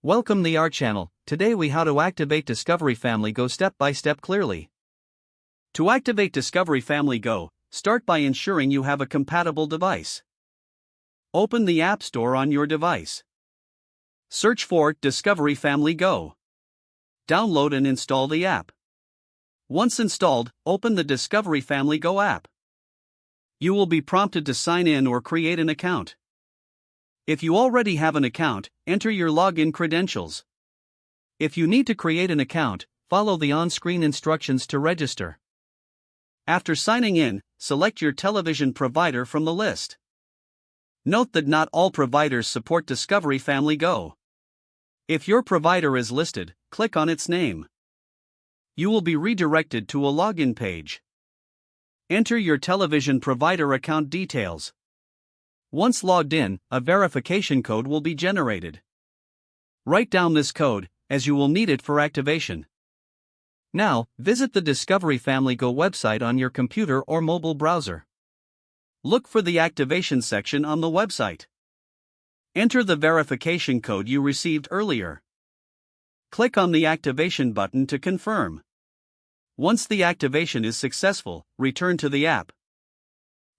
Welcome the our channel. Today we how to activate Discovery Family Go step by step clearly. To activate Discovery Family Go, start by ensuring you have a compatible device. Open the App Store on your device. Search for Discovery Family Go. Download and install the app. Once installed, open the Discovery Family Go app. You will be prompted to sign in or create an account. If you already have an account, enter your login credentials. If you need to create an account, follow the on-screen instructions to register. After signing in, select your television provider from the list. Note that not all providers support Discovery Family Go. If your provider is listed, click on its name. You will be redirected to a login page. Enter your television provider account details. Once logged in, a verification code will be generated. Write down this code, as you will need it for activation. Now, visit the Discovery Family Go website on your computer or mobile browser. Look for the activation section on the website. Enter the verification code you received earlier. Click on the activation button to confirm. Once the activation is successful, return to the app.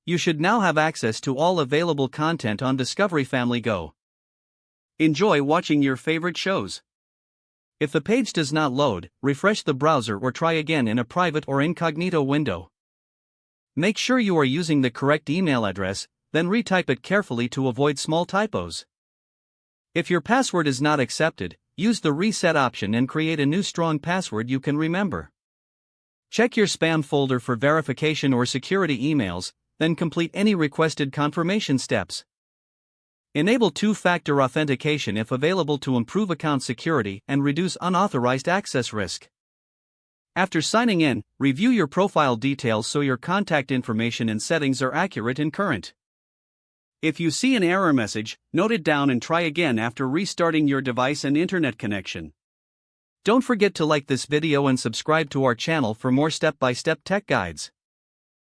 You should now have access to all available content on Discovery Family Go. Enjoy watching your favorite shows. If the page does not load, refresh the browser or try again in a private or incognito window. Make sure you are using the correct email address, then retype it carefully to avoid small typos. If your password is not accepted, use the reset option and create a new strong password you can remember. Check your spam folder for verification or security emails, then complete any requested confirmation steps. Enable two-factor authentication if available to improve account security and reduce unauthorized access risk. After signing in, review your profile details so your contact information and settings are accurate and current. If you see an error message, note it down and try again after restarting your device and internet connection. Don't forget to like this video and subscribe to our channel for more step-by-step tech guides.